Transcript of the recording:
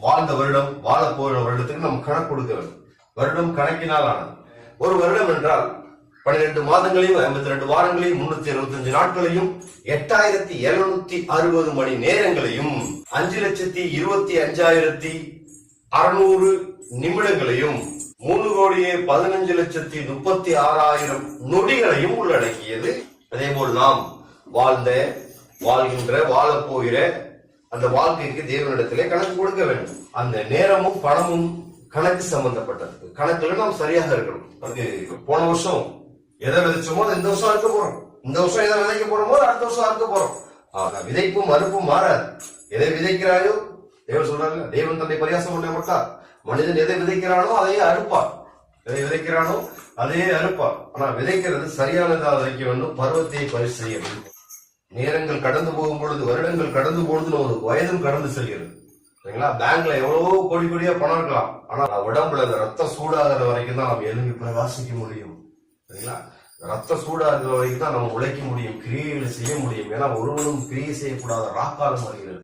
வாழ்ந்த வருடம், வாழப்போகிற வருடத்துக்கு நம்ம கணக்கு கொடுக்க வேண்டும். வருடம் கணக்கினால் ஆனது. ஒரு வருடம் என்றால் 12 மாதங்களையும் 52 வாரங்களையும் 365 நாட்களையும் 8760 மணி நேரங்களையும் 5,25,600 நிமிடங்களையும் 3,15,36,000 நொடிகளையும் உள்ளடக்கியது. அதே போல் நாம் வாழ்கின்ற வாழப்போகிற அந்த வாழ்க்கைக்கு தேவனிடத்திலே கணக்கு கொடுக்க வேண்டும். அந்த நேரமும் பணமும் கணக்கு சம்பந்தப்பட்டது. கணக்குல நாம் சரியாக இருக்கணும். அதுக்கு போன வருஷம் எதை விதைச்சோமோ இந்த வருஷம் அறுக்க போறோம். இந்த வருஷம் எதை விதைக்க போறோமோ அடுத்த வருஷம் அறுக்க போறோம். விதைப்பும் மறுப்பும் மாறாது. எதை விதைக்கிறாயோ தேவன் சொல்றாங்க, தேவன் தன்னை பரியாசம் பண்ண மாட்டார். மனிதன் எதை விதைக்கிறானோ அதையே அறுப்பார். எதை விதைக்கிறானோ அதையே அறுப்பார். ஆனா விதைக்கிறது சரியானதா விதைக்க வேண்டும். பருவத்தை பரிசு செய்ய வேண்டும். நேரங்கள் கடந்து போகும் பொழுது, வருடங்கள் கடந்து பொழுது ஒரு வயதும் கடந்து செல்கிறது. சரிங்களா? பேங்க்ல எவ்வளவோ கோடி கோடியா பணம் இருக்கலாம். ஆனா உடம்புல அந்த ரத்தம் சூடாகிற வரைக்கும் தான் நம்ம எழுந்து பிரகாசிக்க முடியும். சரிங்களா? ரத்தம் சூடாகிற வரைக்கும் தான் நம்ம உழைக்க முடியும், கிரியைகளை செய்ய முடியும். ஏன்னா ஒருவனும் கிரியை செய்யக்கூடாத ராக்காலம் வருகிறது.